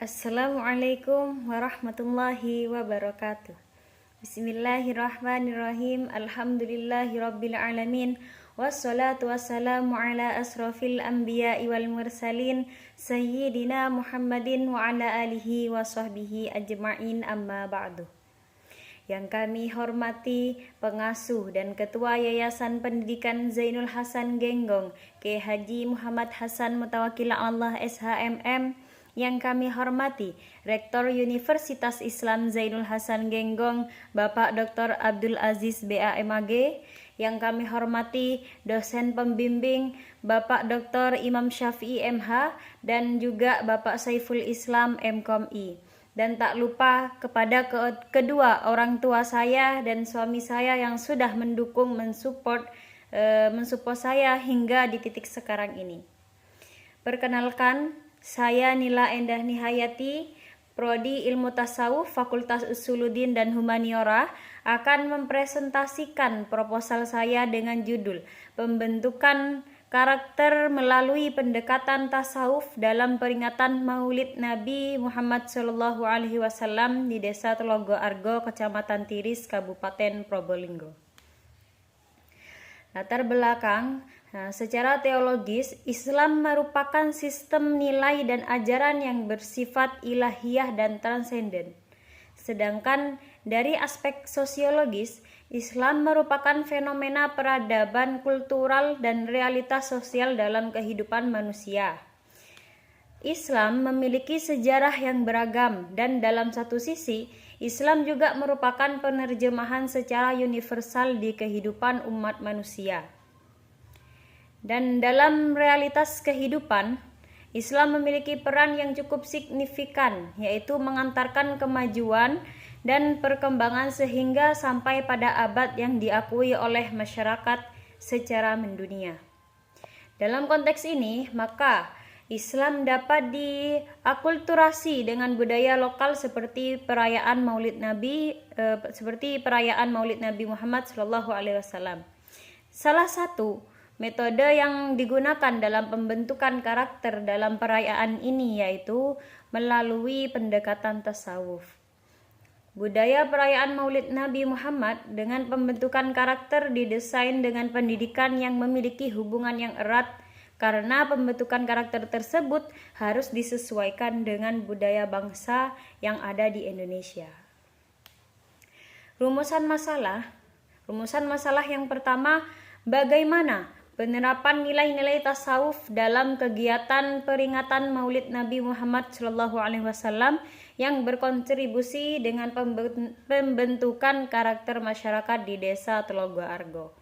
Assalamualaikum warahmatullahi wabarakatuh. Bismillahirrahmanirrahim. Alhamdulillahirabbil alamin. Wassalatu wassalamu ala asrofil anbiya'i wal mursalin Sayyidina Muhammadin wa ala alihi wa sahbihi ajma'in, amma ba'du. Yang kami hormati pengasuh dan ketua Yayasan Pendidikan Zainul Hasan Genggong, Kiai Haji Muhammad Hasan Mutawakil Allah SHMM. Yang kami hormati Rektor Universitas Islam Zainul Hasan Genggong, Bapak Dr. Abdul Aziz BAMAG. Yang kami hormati dosen pembimbing Bapak Dr. Imam Syafi'i MH dan juga Bapak Saiful Islam MKOMI. Dan tak lupa kepada kedua orang tua saya dan suami saya yang sudah mendukung, mensupport saya hingga di titik sekarang ini. Perkenalkan, saya Nila Endah Nihayati, Prodi Ilmu Tasawuf, Fakultas Usuluddin dan Humaniora, akan mempresentasikan proposal saya dengan judul Pembentukan Karakter Melalui Pendekatan Tasawuf dalam Peringatan Maulid Nabi Muhammad SAW di Desa Telogo Argo, Kecamatan Tiris, Kabupaten Probolinggo. Latar belakang, secara teologis, Islam merupakan sistem nilai dan ajaran yang bersifat ilahiyah dan transenden. Sedangkan dari aspek sosiologis, Islam merupakan fenomena peradaban kultural dan realitas sosial dalam kehidupan manusia. Islam memiliki sejarah yang beragam dan dalam satu sisi, Islam juga merupakan penerjemahan secara universal di kehidupan umat manusia. Dan dalam realitas kehidupan, Islam memiliki peran yang cukup signifikan, yaitu mengantarkan kemajuan dan perkembangan sehingga sampai pada abad yang diakui oleh masyarakat secara mendunia. Dalam konteks ini, maka Islam dapat diakulturasi dengan budaya lokal seperti perayaan Maulid Nabi Muhammad SAW. Salah satu metode yang digunakan dalam pembentukan karakter dalam perayaan ini yaitu melalui pendekatan tasawuf. Budaya perayaan Maulid Nabi Muhammad dengan pembentukan karakter didesain dengan pendidikan yang memiliki hubungan yang erat karena pembentukan karakter tersebut harus disesuaikan dengan budaya bangsa yang ada di Indonesia. Rumusan masalah yang pertama, bagaimana penerapan nilai-nilai tasawuf dalam kegiatan peringatan Maulid Nabi Muhammad SAW yang berkontribusi dengan pembentukan karakter masyarakat di Desa Telogo Argo.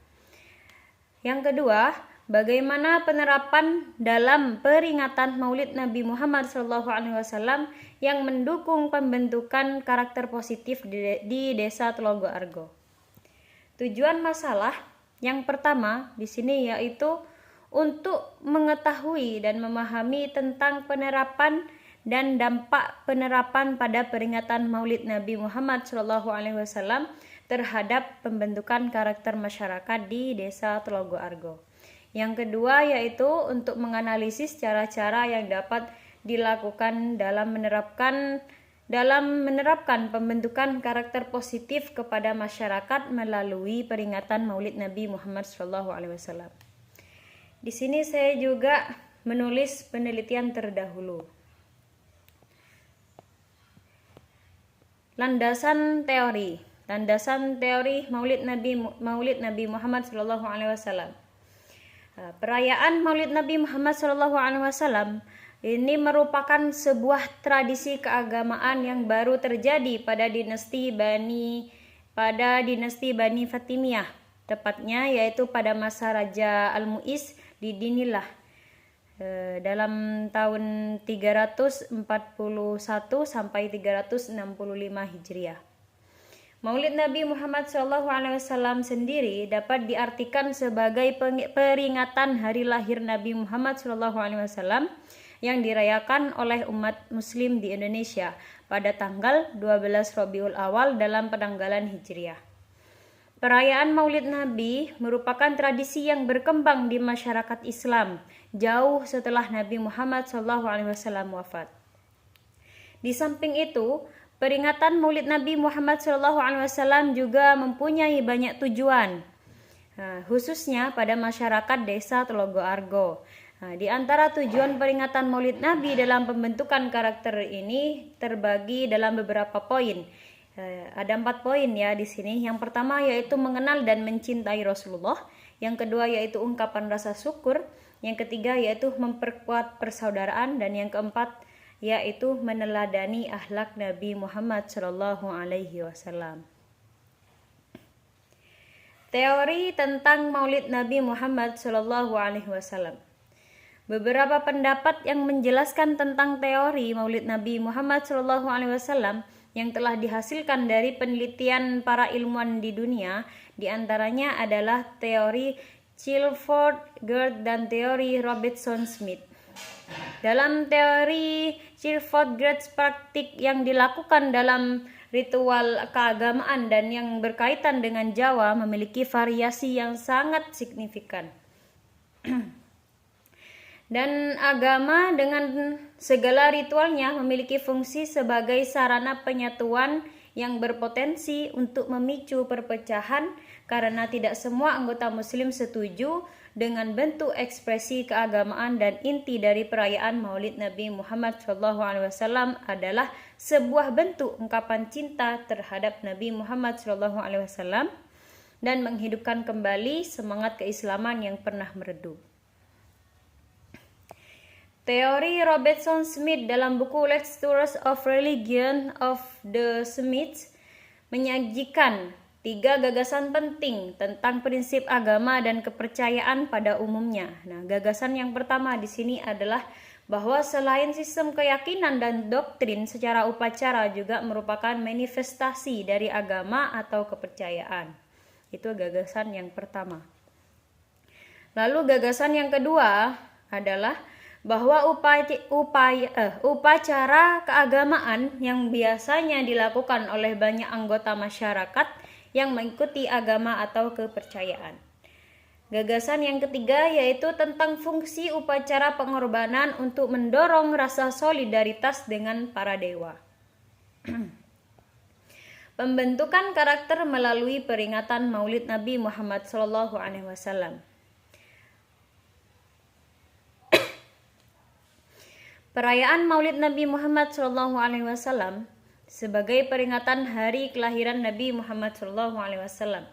Yang kedua, bagaimana penerapan dalam peringatan Maulid Nabi Muhammad SAW yang mendukung pembentukan karakter positif di Desa Telogo Argo. Tujuan masalah yang pertama di sini yaitu untuk mengetahui dan memahami tentang penerapan dan dampak penerapan pada peringatan Maulid Nabi Muhammad SAW terhadap pembentukan karakter masyarakat di Desa Telogo Argo. Yang kedua yaitu untuk menganalisis cara-cara yang dapat dilakukan dalam menerapkan pembentukan karakter positif kepada masyarakat melalui peringatan Maulid Nabi Muhammad SAW. Di sini saya juga menulis penelitian terdahulu. Landasan teori Maulid Nabi Muhammad SAW. Perayaan Maulid Nabi Muhammad SAW ini merupakan sebuah tradisi keagamaan yang baru terjadi pada dinasti Bani Fatimiyah, tepatnya yaitu pada masa Raja Al-Mu'iz di Dinillah dalam tahun 341 sampai 365 Hijriah. Maulid Nabi Muhammad SAW sendiri dapat diartikan sebagai peringatan hari lahir Nabi Muhammad SAW yang dirayakan oleh umat muslim di Indonesia pada tanggal 12 Rabiul Awal dalam penanggalan Hijriah. Perayaan Maulid Nabi merupakan tradisi yang berkembang di masyarakat Islam jauh setelah Nabi Muhammad SAW wafat. Di samping itu, peringatan Maulid Nabi Muhammad SAW juga mempunyai banyak tujuan, khususnya pada masyarakat desa Telogo Argo. Di antara tujuan peringatan Maulid Nabi dalam pembentukan karakter ini terbagi dalam beberapa poin. Ada 4 poin ya di sini. Yang pertama yaitu mengenal dan mencintai Rasulullah. Yang kedua yaitu ungkapan rasa syukur. Yang ketiga yaitu memperkuat persaudaraan, dan yang keempat yaitu meneladani akhlak Nabi Muhammad SAW. Teori tentang Maulid Nabi Muhammad SAW. Beberapa pendapat yang menjelaskan tentang teori Maulid Nabi Muhammad SAW yang telah dihasilkan dari penelitian para ilmuwan di dunia, diantaranya adalah teori Chilford-Gert dan teori Robertson-Smith. Dalam teori Chilford-Gert, praktik yang dilakukan dalam ritual keagamaan dan yang berkaitan dengan Jawa memiliki variasi yang sangat signifikan. Dan agama dengan segala ritualnya memiliki fungsi sebagai sarana penyatuan yang berpotensi untuk memicu perpecahan karena tidak semua anggota muslim setuju dengan bentuk ekspresi keagamaan, dan inti dari perayaan Maulid Nabi Muhammad SAW adalah sebuah bentuk ungkapan cinta terhadap Nabi Muhammad SAW dan menghidupkan kembali semangat keislaman yang pernah meredup. Teori Robertson-Smith dalam buku Lectures of Religion of the Smiths menyajikan 3 gagasan penting tentang prinsip agama dan kepercayaan pada umumnya. Nah, gagasan yang pertama di sini adalah bahwa selain sistem keyakinan dan doktrin, secara upacara juga merupakan manifestasi dari agama atau kepercayaan. Itu gagasan yang pertama. Lalu gagasan yang kedua adalah bahwa upacara keagamaan yang biasanya dilakukan oleh banyak anggota masyarakat yang mengikuti agama atau kepercayaan. Gagasan yang ketiga yaitu tentang fungsi upacara pengorbanan untuk mendorong rasa solidaritas dengan para dewa. Pembentukan karakter melalui peringatan Maulid Nabi Muhammad SAW. Perayaan Maulid Nabi Muhammad SAW sebagai peringatan hari kelahiran Nabi Muhammad SAW.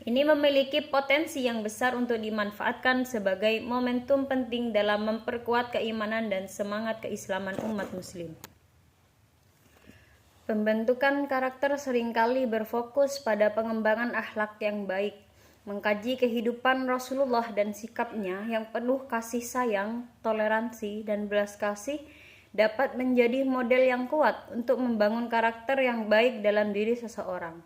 Ini memiliki potensi yang besar untuk dimanfaatkan sebagai momentum penting dalam memperkuat keimanan dan semangat keislaman umat muslim. Pembentukan karakter seringkali berfokus pada pengembangan akhlak yang baik, mengkaji kehidupan Rasulullah dan sikapnya yang penuh kasih sayang, toleransi, dan belas kasih dapat menjadi model yang kuat untuk membangun karakter yang baik dalam diri seseorang.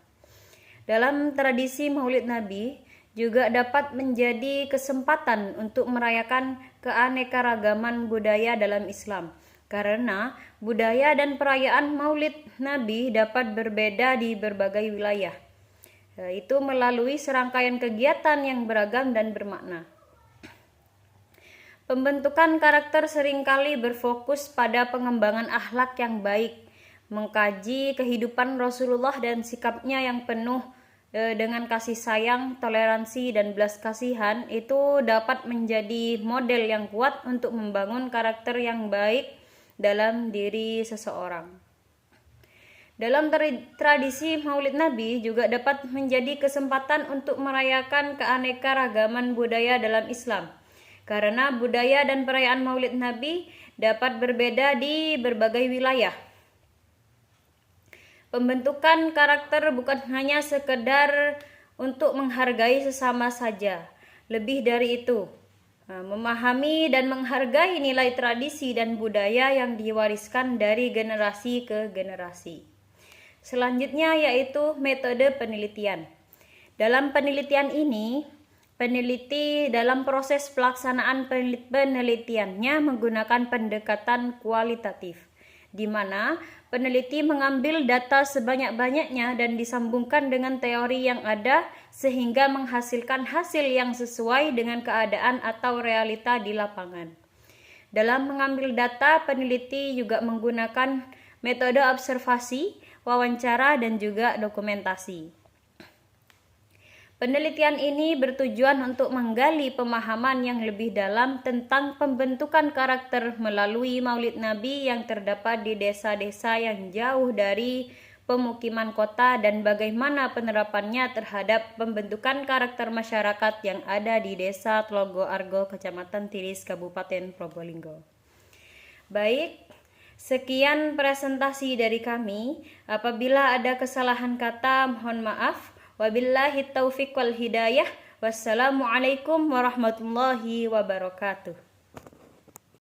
Dalam tradisi Maulid Nabi juga dapat menjadi kesempatan untuk merayakan keanekaragaman budaya dalam Islam, karena budaya dan perayaan Maulid Nabi dapat berbeda di berbagai wilayah, yaitu melalui serangkaian kegiatan yang beragam dan bermakna. Pembentukan karakter seringkali berfokus pada pengembangan akhlak yang baik, mengkaji kehidupan Rasulullah dan sikapnya yang penuh dengan kasih sayang, toleransi, dan belas kasihan itu dapat menjadi model yang kuat untuk membangun karakter yang baik dalam diri seseorang. Dalam tradisi Maulid Nabi juga dapat menjadi kesempatan untuk merayakan keanekaragaman budaya dalam Islam, karena budaya dan perayaan Maulid Nabi dapat berbeda di berbagai wilayah. Pembentukan karakter bukan hanya sekedar untuk menghargai sesama saja. Lebih dari itu, memahami dan menghargai nilai tradisi dan budaya yang diwariskan dari generasi ke generasi. Selanjutnya yaitu metode penelitian. Dalam penelitian ini, peneliti dalam proses pelaksanaan penelitiannya menggunakan pendekatan kualitatif, di mana peneliti mengambil data sebanyak-banyaknya dan disambungkan dengan teori yang ada sehingga menghasilkan hasil yang sesuai dengan keadaan atau realita di lapangan. Dalam mengambil data, peneliti juga menggunakan metode observasi, wawancara, dan juga dokumentasi. Penelitian ini bertujuan untuk menggali pemahaman yang lebih dalam tentang pembentukan karakter melalui Maulid Nabi yang terdapat di desa-desa yang jauh dari pemukiman kota dan bagaimana penerapannya terhadap pembentukan karakter masyarakat yang ada di Desa Tlogo Argo, Kecamatan Tiris, Kabupaten Probolinggo. Baik, sekian presentasi dari kami. Apabila ada kesalahan kata, mohon maaf. Wabillahi taufiq wal hidayah. Wassalamualaikum warahmatullahi wabarakatuh.